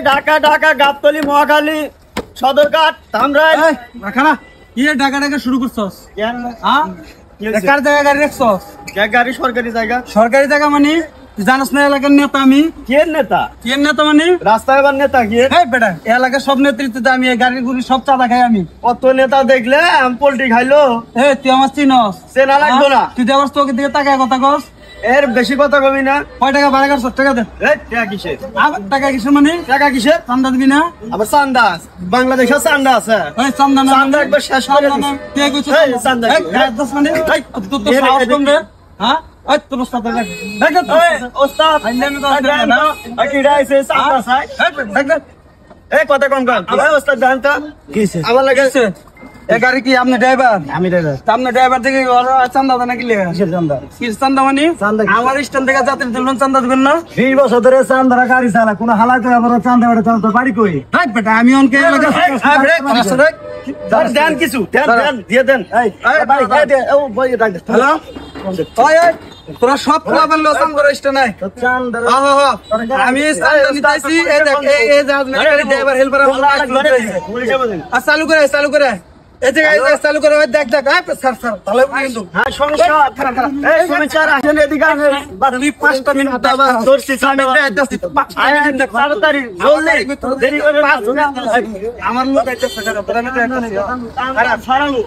ঢাকা ঢাকা গাবতলী মহাখালী সদরঘাট ধামরাই ঢাকা ঢাকা শুরু করছস গাড়ি সরকারি জায়গা সরকারি জায়গা মানে জানাস না এলাকার নেতা আমি কে নেতা মানে রাস্তায় এবার নেতা কি বেটা এলাকার সব নেতৃত্বে আমি গাড়ি গুড়ি সব চাঁদা খাই আমি কত নেতা দেখলে পোল্ট্রি খাইলো তুই আমার চিনস চেনা লাগতো না তুই আবার তোকে দিকে তাকায় কথা কস এর বেশি কথা কবি না কয় টাকা ভাড়া করছ টাকা দে টাকা কিসের টাকা কিসের মানে টাকা কিসের চান্দা দিবি না আবার চান্দা বাংলাদেশের চান্দা আছে চান্দা না চান্দা একবার শেষ করে চান্দা মানে তোর তো সাহস কম রে হ্যাঁ তোর ওস্তাদ ওস্তাদ কথা কম কম ওস্তাদ জান তো আমার লাগে গাড়ি কি আপনি ড্রাইভার আমি ড্রাইভার আপনি ড্রাইভার থেকে চান্দা দেন নাকি চান্দা মানে আমার স্ট্যান্ড থেকে যাত্রী তুলবেন চান্দা দিবেন না 20 বছর ধরে চান্দা গাড়ি চালা কোন হালা করে আবার চান্দা চান্দা বাড়ি কই বেটা আমি অনকে দেন কিছু দেন দিয়ে দেন হ্যালো তোরা সব প্লাবেন লোসান করে স্ট্যান্ড নাই আমি চান্দা নিতেছি এই দেখ এই ড্রাইভার হেল্পার চালু করে এই জায়গায় চালু করে দেখ স্যার তাহলে কিন্তু হ্যাঁ সমস্যা আসেন এদিকে আসেন 5 মিনিট দাবা ধরছি তাড়াতাড়ি জলদি দেরি করে আমার লোক আইতেছে আরে ছাড়ালো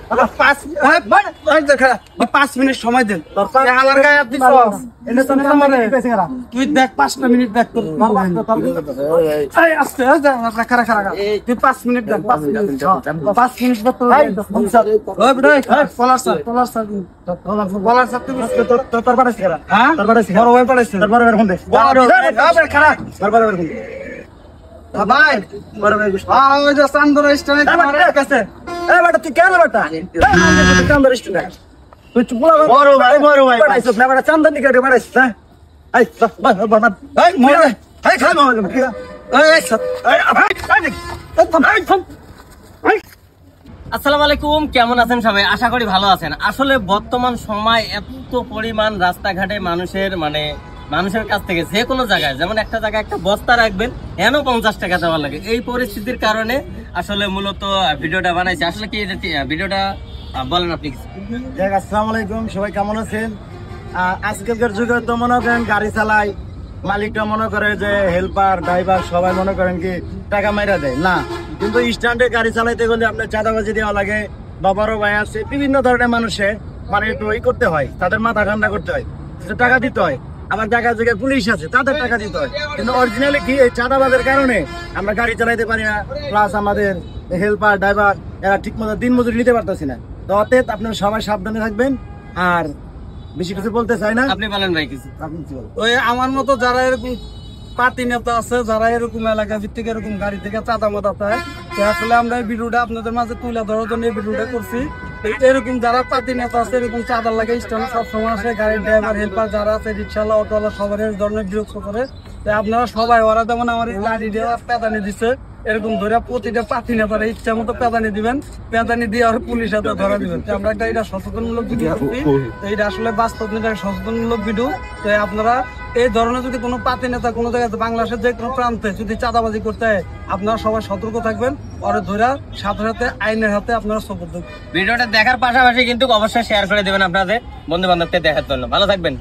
5 মিনিট সময় দেন আমার গায়ে আপনি তুই দেখ 5 মিনিট দেখ তোর আস্তে খারা তুই 5 মিনিট দেখ 5 মিনিট চান্দা নিকাটে বাড়াইছিস আসসালামু আলাইকুম, কেমন আছেন সবাই? আশা করি ভালো আছেন। আসলে বর্তমান সময় এত পরিমাণ রাস্তাঘাটে মানুষের কাছ থেকে যে কোনো জায়গায়, যেমন একটা জায়গায় একটা বস্তা রাখবেন এনও 50 টাকা দেওয়া লাগে। এই পরিস্থিতির কারণে আসলে মূলত ভিডিওটা বানাইছি। আসলে কি ভিডিওটা বলেন আপনি? আসসালামু আলাইকুম, সবাই কেমন আছেন? আজকালকার যুগে তো মনে করেন গাড়ি চালাই মালিকটা মনে করে যে হেল্পার ড্রাইভার সবাই মনে করেন কি টাকা মাইরা দেয় না, কিন্তু স্ট্যান্ডে গাড়ি চালাইতে গেলে আপনার চাঁদাবাজি দেওয়া লাগে বা বড় ভাই আছে বিভিন্ন ধরনের মানুষের একটু করতে হয়, তাদের মাথা ঠান্ডা করতে হয়, টাকা দিতে হয়। আবার জায়গায় জায়গায় পুলিশ আছে, তাদের টাকা দিতে হয়। কিন্তু অরিজিনালি কি এই চাঁদাবাজের কারণে আমরা গাড়ি চালাইতে পারি না, প্লাস আমাদের হেল্পার ড্রাইভার এরা ঠিক মতো দিন মজুরি নিতে পারতেছি না। তো অতএব আপনারা সবাই সাবধানে থাকবেন। আর বেশি কিছু বলতে চাই না, আপনি বলেন ভাই কিছু। ওই আমার মতো যারা এরকম পার্টি নেতা আছে, যারা এরকম এলাকা ভিত্তিক এরকম গাড়ি থেকে চাঁদা মাথা পায়, আসলে আমরা এই ভিডিওটা আপনাদের মাঝে তুলে ধরার জন্য এই ভিডিওটা করছি। এরকম যারা পার্টি নেতা আছে এরকম চাঁদার লাগে স্ট্যান্ডে সবসময় আসে, গাড়ির ড্রাইভার হেল্পার যারা আছে রিক্সাওয়ালা অটোওয়ালা সবার ধরনের বিরক্ত করে। তাই আপনারা সবাই ওরা যেমন আমার গাড়ি দিয়ে পেদানি দিচ্ছে এরকম ধরে প্রতিটা পার্টি নেতারা ইচ্ছা মতো পেদানি দিবেন, পেদানি দিয়ে আর পুলিশ হাতে ধরা দিবেন। আমরা একটা এটা সচেতনমূলক ভিডিও করছি, এইটা আসলে বাস্তব সচেতনমূলক ভিডিও। তো আপনারা এই ধরনের যদি কোনো পার্টি নেতা কোনো জায়গায় বাংলাদেশের যে কোনো প্রান্তে যদি চাঁদাবাজি করতে হয় আপনারা সবাই সতর্ক থাকবেন, ওরা ধরে সাথে সাথে আইনের হাতে আপনারা সপোর্ট দেবেন। ভিডিওটা দেখার পাশাপাশি কিন্তু অবশ্যই শেয়ার করে দেবেন আপনাদের বন্ধু বান্ধবকে দেখার জন্য। ভালো থাকবেন।